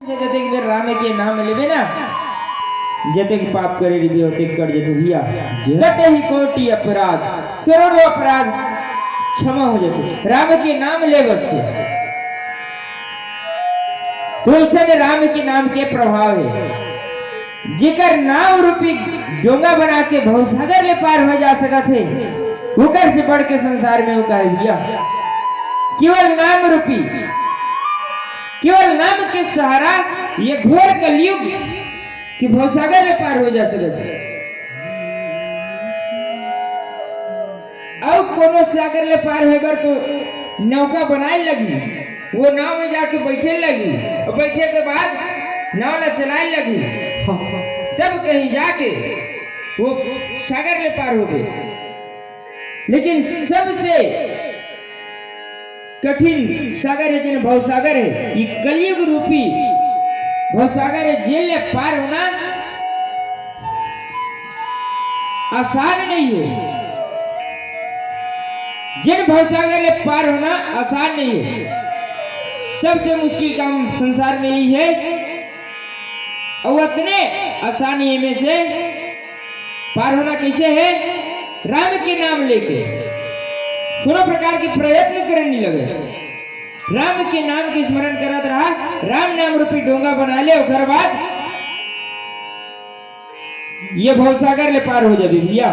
जते कि राम के नाम लेवे ना जते कि पाप करे भी होते कर जते भैया जते ही कोटि अपराध करोड़ों अपराध क्षमा हो जाते राम के नाम लेवर से। तो ऐसे राम के नाम के प्रभाव है जिकर नाम रूपी डोंगा बना के भवसागर ले पार हो जा सका थे उकर से बढ़ के संसार में उका है भैया केवल नाम रूपी केवल नाम के सहारा ये घोर कलयुग कि भवसागर ले पार हो जा सके। अब कोनो सागर ले पार होकर तो नौका बनाए लगी वो नाव में जाके बैठे लगी और बैठे के बाद नाव न चलाए लगी तब कहीं जाके वो सागर ले पार हो गए। लेकिन सबसे कठिन सागर है जिन भवसागर है ये कलयुग रूपी भवसागर है जेल ले पार होना आसान नहीं है। जिन भवसागर ले पार होना आसान नहीं है सबसे मुश्किल काम संसार में यही है और इतने आसानी में से पार होना कैसे है राम के नाम लेके कोनो प्रकार की प्रयत्न करने लगे राम के नाम के स्मरण करत रहा राम नाम रूपी डोंगा बना ले और बाद ये भवसागर ले पार हो जाबी भैया।